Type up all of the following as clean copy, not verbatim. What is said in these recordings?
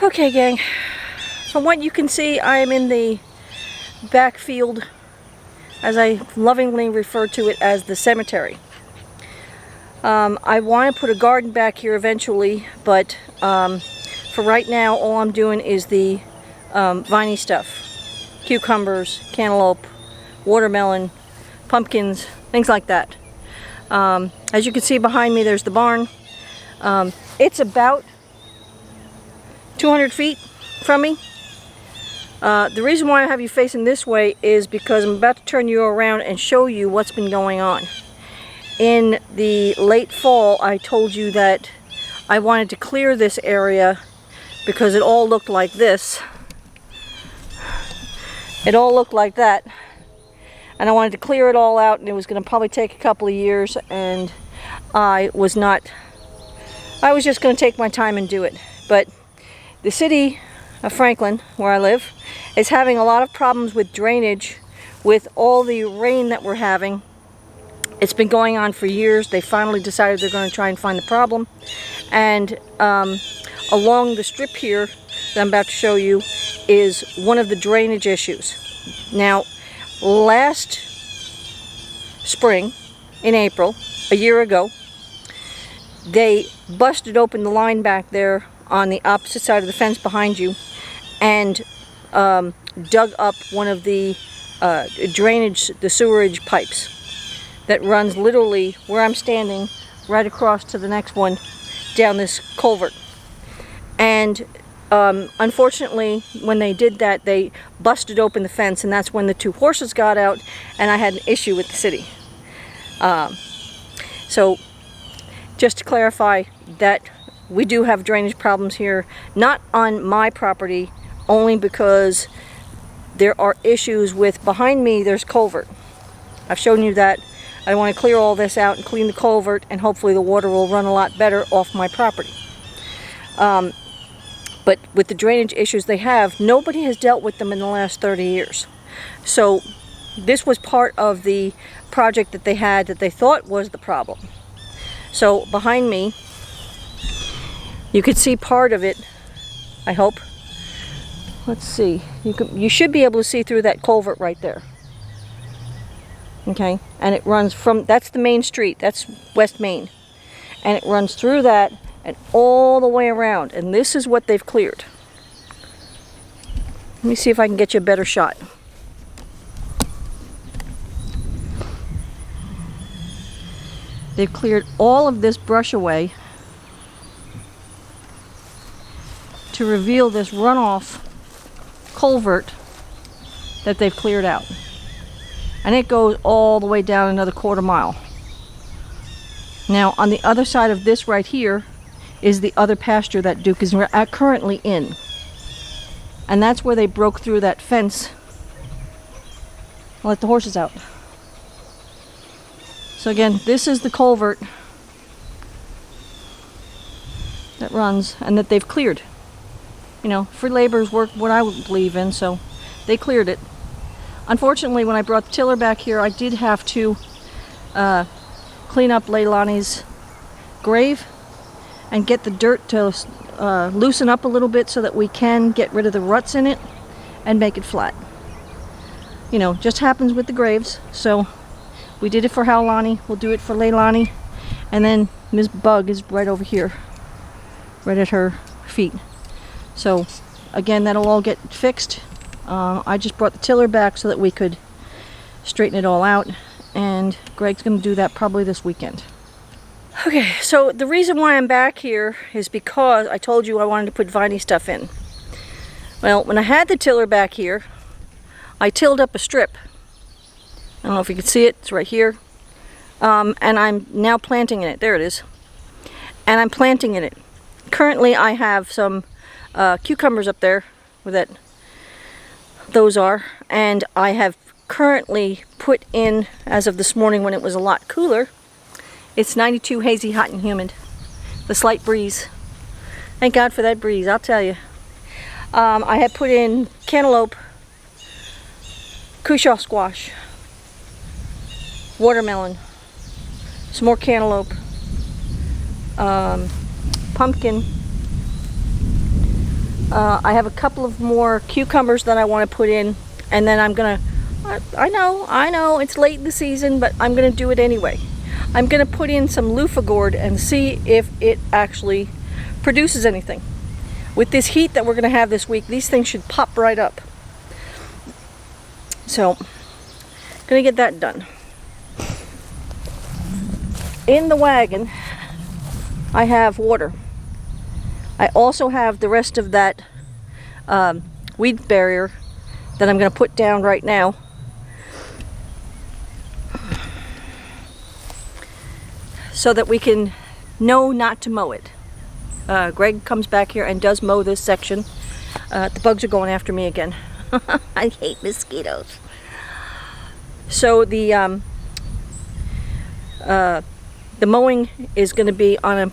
Okay, gang, from what you can see, I am in the backfield, as I lovingly refer to it as the cemetery. I want to put a garden back here eventually, but for right now all I'm doing is the viney stuff. Cucumbers, cantaloupe, watermelon, pumpkins, things like that. As you can see behind me, there's the barn. It's about 200 feet from me. The reason why I have you facing this way is because I'm about to turn you around and show you what's been going on. In the late fall, I told you that I wanted to clear this area because it all looked like this. It all looked like that. And I wanted to clear it all out, and it was going to probably take a couple of years, and I was just going to take my time and do it. But the city of Franklin, where I live, is having a lot of problems with drainage with all the rain that we're having. It's been going on for years. They finally decided they're going to try and find the problem. And along the strip here that I'm about to show you is one of the drainage issues. Now, last spring, in April, a year ago, they busted open the line back there on the opposite side of the fence behind you and dug up one of the the sewerage pipes that runs literally where I'm standing right across to the next one down this culvert. And unfortunately, when they did that, they busted open the fence, and that's when the two horses got out and I had an issue with the city. So just to clarify that we do have drainage problems here, not on my property, only because there are issues with, behind me there's culvert. I've shown you that. I want to clear all this out and clean the culvert, and hopefully the water will run a lot better off my property. But with the drainage issues they have, nobody has dealt with them in the last 30 years. So this was part of the project that they had that they thought was the problem. So behind me, you could see part of it, I hope. Let's see. You should be able to see through that culvert right there. Okay, and it runs from, that's the main street, that's West Main. And it runs through that and all the way around. And this is what they've cleared. Let me see if I can get you a better shot. They've cleared all of this brush away to reveal this runoff culvert that they've cleared out. And it goes all the way down another quarter mile. Now, on the other side of this right here is the other pasture that Duke is currently in. And that's where they broke through that fence. I'll let the horses out. So again, this is the culvert that runs and that they've cleared. You know, free labor is work what I believe in, so they cleared it. Unfortunately, when I brought the tiller back here, I did have to clean up Leilani's grave and get the dirt to loosen up a little bit so that we can get rid of the ruts in it and make it flat. You know, just happens with the graves. So we did it for Leilani, we'll do it for Leilani, and then Ms. Bug is right over here, right at her feet. So again, that'll all get fixed. I just brought the tiller back so that we could straighten it all out, and Greg's going to do that probably this weekend. Okay, so the reason why I'm back here is because I told you I wanted to put viney stuff in. Well, when I had the tiller back here, I tilled up a strip. I don't know if you can see it, it's right here. And I'm now planting in it. There it is. And I'm planting in it. Currently I have some cucumbers up there where those are, and I have currently put in, as of this morning when it was a lot cooler, it's 92, hazy, hot and humid. The slight breeze. Thank God for that breeze, I'll tell you. I had put in cantaloupe, cushaw squash, watermelon, some more cantaloupe, pumpkin, I have a couple of more cucumbers that I want to put in, and then I'm gonna, I know it's late in the season, but I'm gonna do it anyway. I'm gonna put in some loofah gourd and see if it actually produces anything. With this heat that we're gonna have this week, these things should pop right up. So, gonna get that done. In the wagon, I have water. I also have the rest of that weed barrier that I'm going to put down right now. So that we can know not to mow it. Greg comes back here and does mow this section. The bugs are going after me again. I hate mosquitoes. So the mowing is going to be on a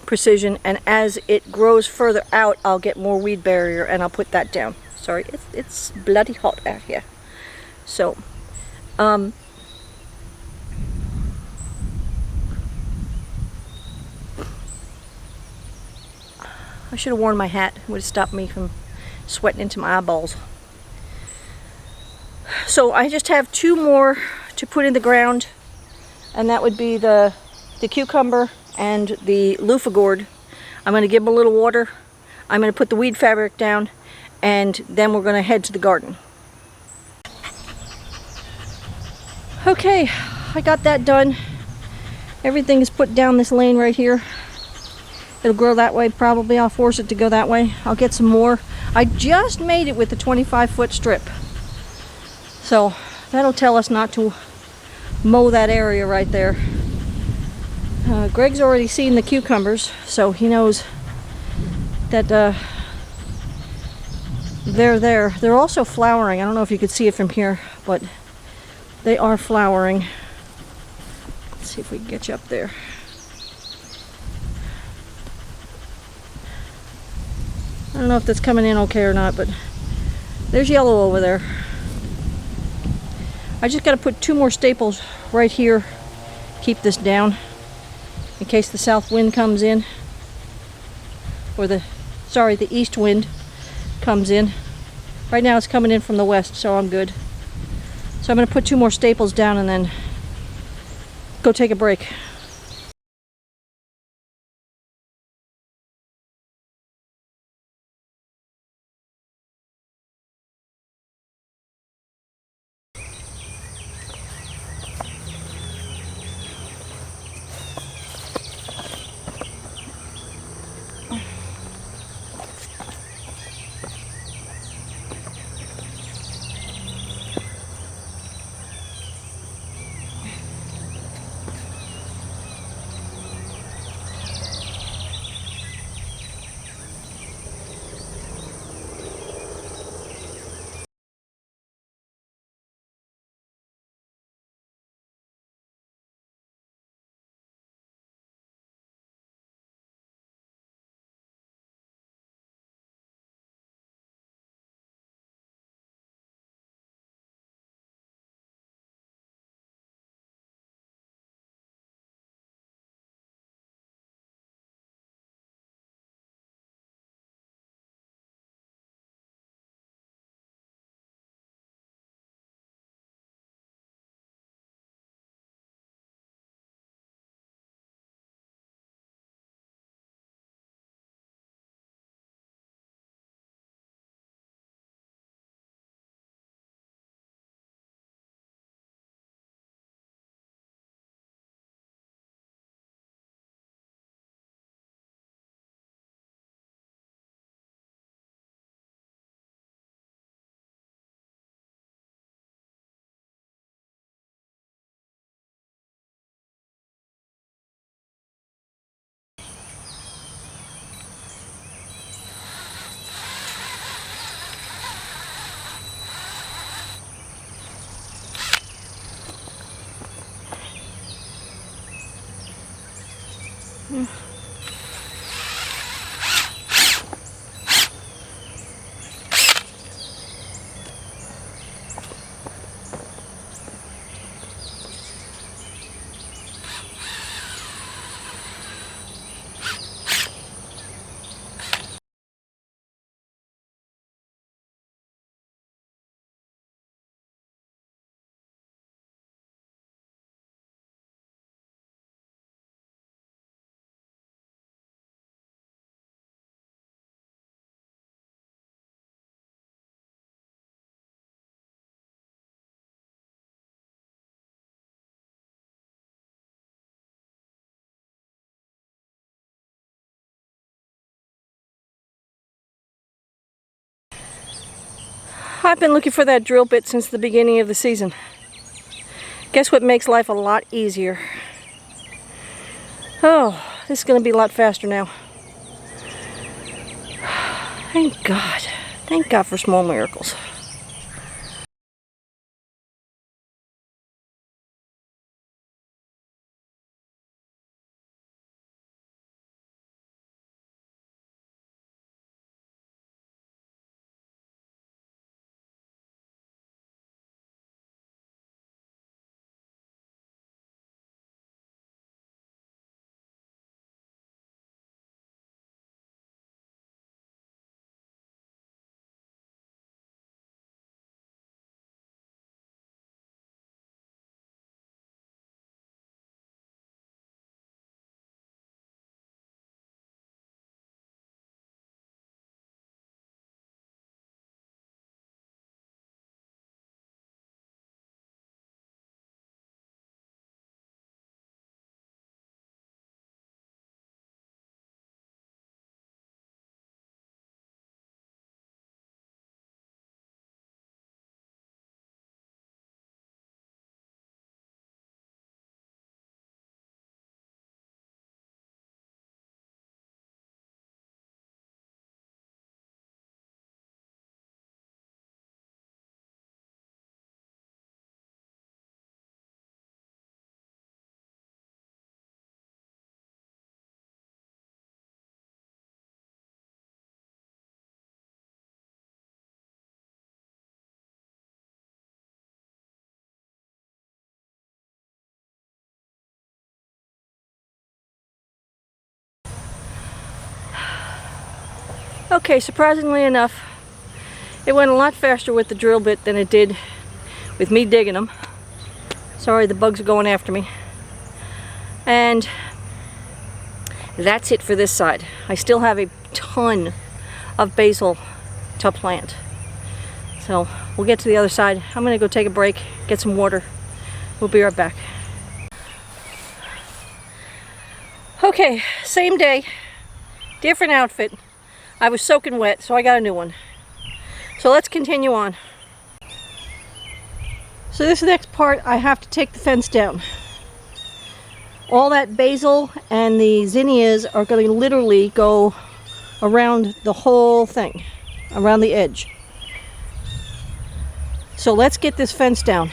precision, and as it grows further out, I'll get more weed barrier and I'll put that down. Sorry, it's bloody hot out here. So, I should have worn my hat. It would have stopped me from sweating into my eyeballs. So I just have 2 more to put in the ground, and that would be the cucumber and the loofah gourd. I'm going to give them a little water. I'm going to put the weed fabric down, and then we're going to head to the garden. Okay, I got that done. Everything is put down this lane right here. It'll grow that way probably. I'll force it to go that way. I'll get some more. I just made it with the 25-foot strip. So that'll tell us not to mow that area right there. Greg's already seen the cucumbers, so he knows that they're there. They're also flowering. I don't know if you could see it from here, but they are flowering. Let's see if we can get you up there. I don't know if that's coming in okay or not, but there's yellow over there. I just got to put 2 more staples right here, keep this down, in case the south wind comes in, or the east wind comes in. Right now it's coming in from the west, so I'm good. So I'm going to put 2 more staples down and then go take a break. I've been looking for that drill bit since the beginning of the season. Guess what makes life a lot easier? Oh, this is going to be a lot faster now. Thank God. Thank God for small miracles. Okay, surprisingly enough, it went a lot faster with the drill bit than it did with me digging them. Sorry, the bugs are going after me. And that's it for this side. I still have a ton of basil to plant. So we'll get to the other side. I'm gonna go take a break, get some water. We'll be right back. Okay, same day, different outfit. I was soaking wet, so I got a new one. So let's continue on. So this next part, I have to take the fence down. All that basil and the zinnias are going to literally go around the whole thing, around the edge. So let's get this fence down.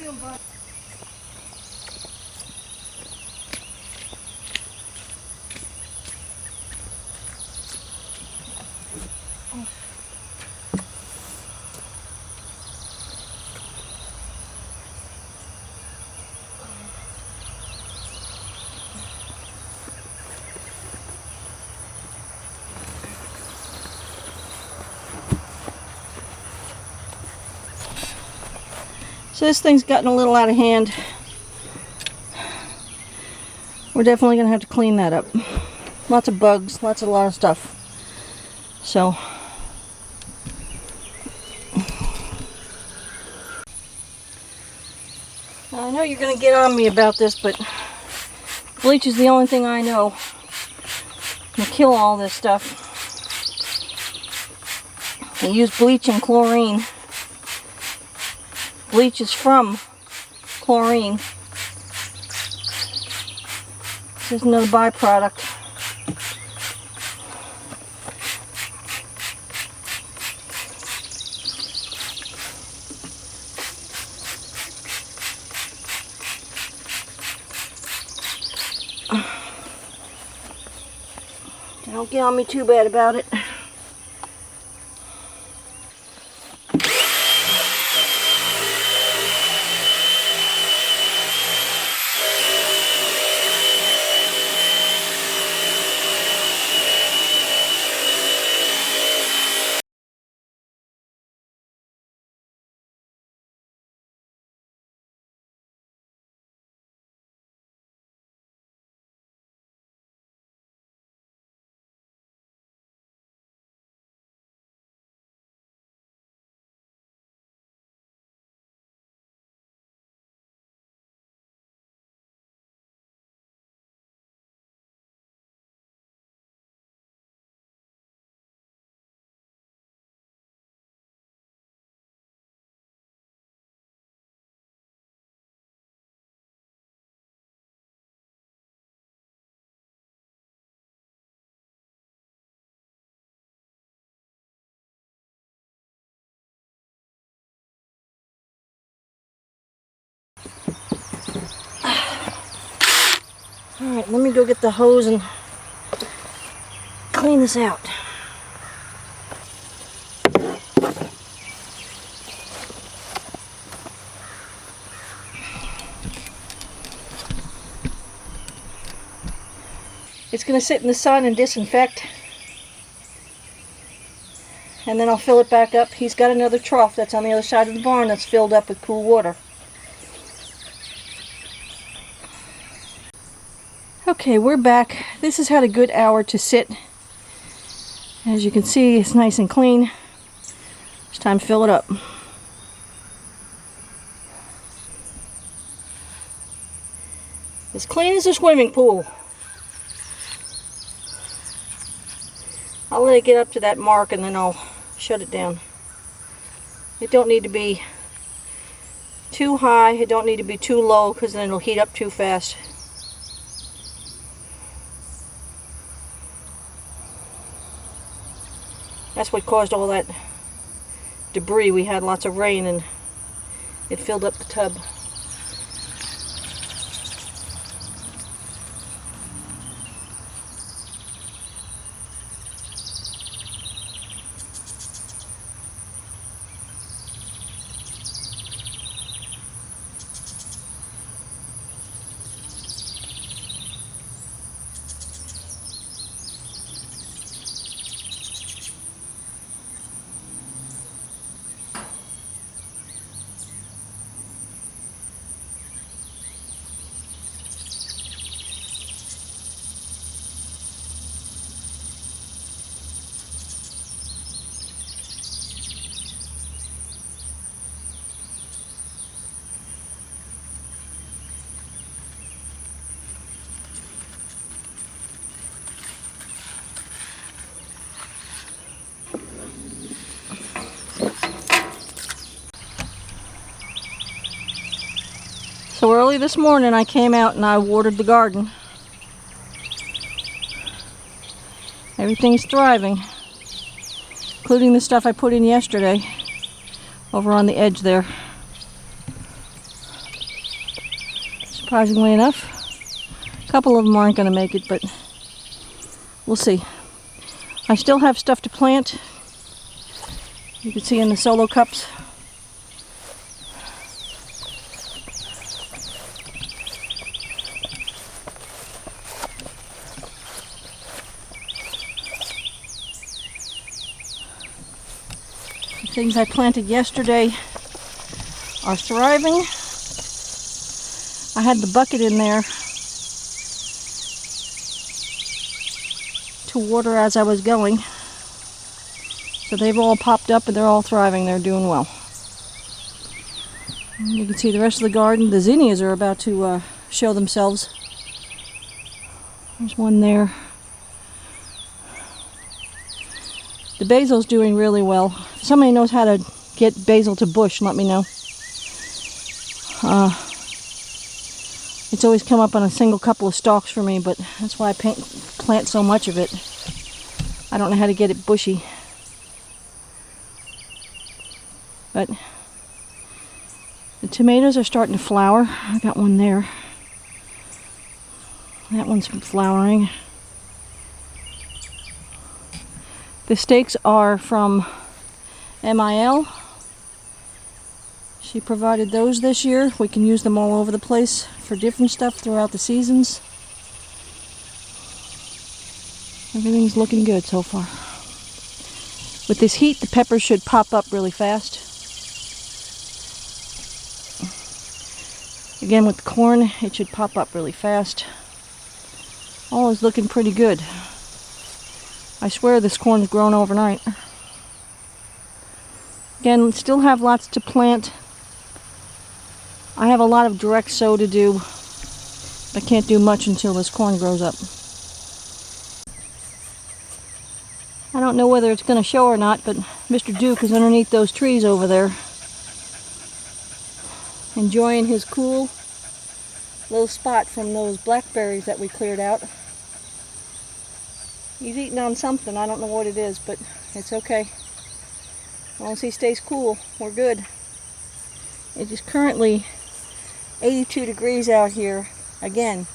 doing, bud? So this thing's gotten a little out of hand. We're definitely going to have to clean that up. Lots of bugs, a lot of stuff. So, I know you're going to get on me about this, but bleach is the only thing I know to kill all this stuff. They use bleach and chlorine. Bleach is from chlorine. This is another byproduct. Don't get on me too bad about it. Alright, let me go get the hose and clean this out. It's going to sit in the sun and disinfect, and then I'll fill it back up. He's got another trough that's on the other side of the barn that's filled up with cool water. Okay, we're back. This has had a good hour to sit. As you can see, it's nice and clean. It's time to fill it up. As clean as a swimming pool. I'll let it get up to that mark and then I'll shut it down. It don't need to be too high, it don't need to be too low, because then it'll heat up too fast. That's what caused all that debris. We had lots of rain and it filled up the tub. So early this morning I came out and I watered the garden. Everything's thriving, including the stuff I put in yesterday over on the edge there. surprisingly enough. A couple of them aren't going to make it, but we'll see. I still have stuff to plant. You can see in the solo cups. The things I planted yesterday are thriving. I had the bucket in there to water as I was going. So they've all popped up and they're all thriving. They're doing well. And you can see the rest of the garden. The zinnias are about to show themselves. There's one there. The basil's doing really well. If somebody knows how to get basil to bush, let me know. It's always come up on a single couple of stalks for me, but that's why I plant so much of it. I don't know how to get it bushy. But the tomatoes are starting to flower. I got one there. That one's flowering. The stakes are from MIL. She provided those this year. We can use them all over the place for different stuff throughout the seasons. Everything's looking good so far. With this heat, the peppers should pop up really fast. Again, with the corn, it should pop up really fast. All is looking pretty good. I swear this corn has grown overnight. Again, still have lots to plant. I have a lot of direct sow to do. I can't do much until this corn grows up. I don't know whether it's going to show or not, but Mr. Duke is underneath those trees over there, enjoying his cool little spot from those blackberries that we cleared out. He's eating on something. I don't know what it is, but it's okay. As long as he stays cool, we're good. It is currently 82 degrees out here. Again,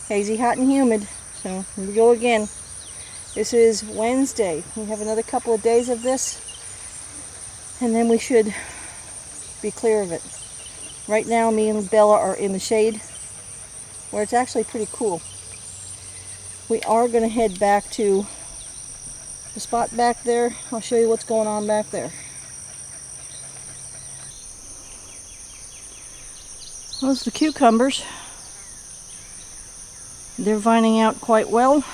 hazy, hot, and humid. So here we go again. This is Wednesday. We have another couple of days of this, and then we should be clear of it. Right now, me and Bella are in the shade, where it's actually pretty cool. We are going to head back to the spot back there. I'll show you what's going on back there. Those are the cucumbers. They're vining out quite well.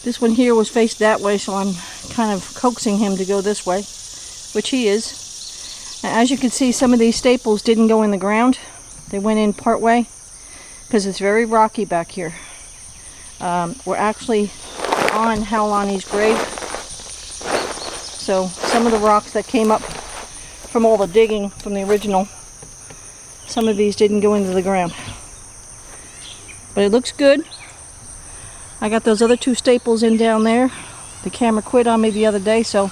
This one here was faced that way, so I'm kind of coaxing him to go this way, which he is. And as you can see, some of these staples didn't go in the ground. They went in part way because it's very rocky back here. We're actually on Howlani's grave. So some of the rocks that came up from all the digging from the original, some of these didn't go into the ground. But it looks good. I got those other two staples in down there. The camera quit on me the other day, so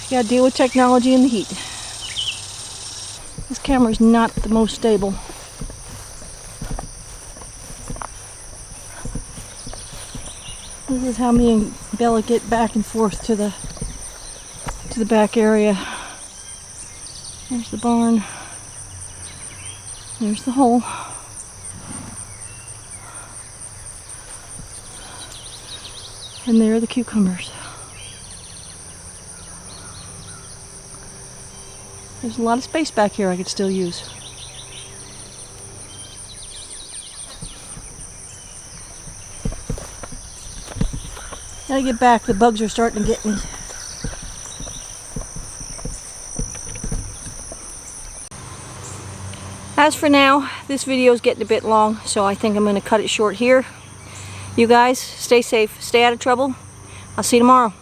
you gotta deal with technology and the heat. This camera's not the most stable. This is how me and Bella get back and forth to the back area. There's the barn. There's the hole. And there are the cucumbers. There's a lot of space back here I could still use. Gotta get back, the bugs are starting to get me. As for now, this video is getting a bit long, so I think I'm going to cut it short here. You guys, stay safe, stay out of trouble. I'll see you tomorrow.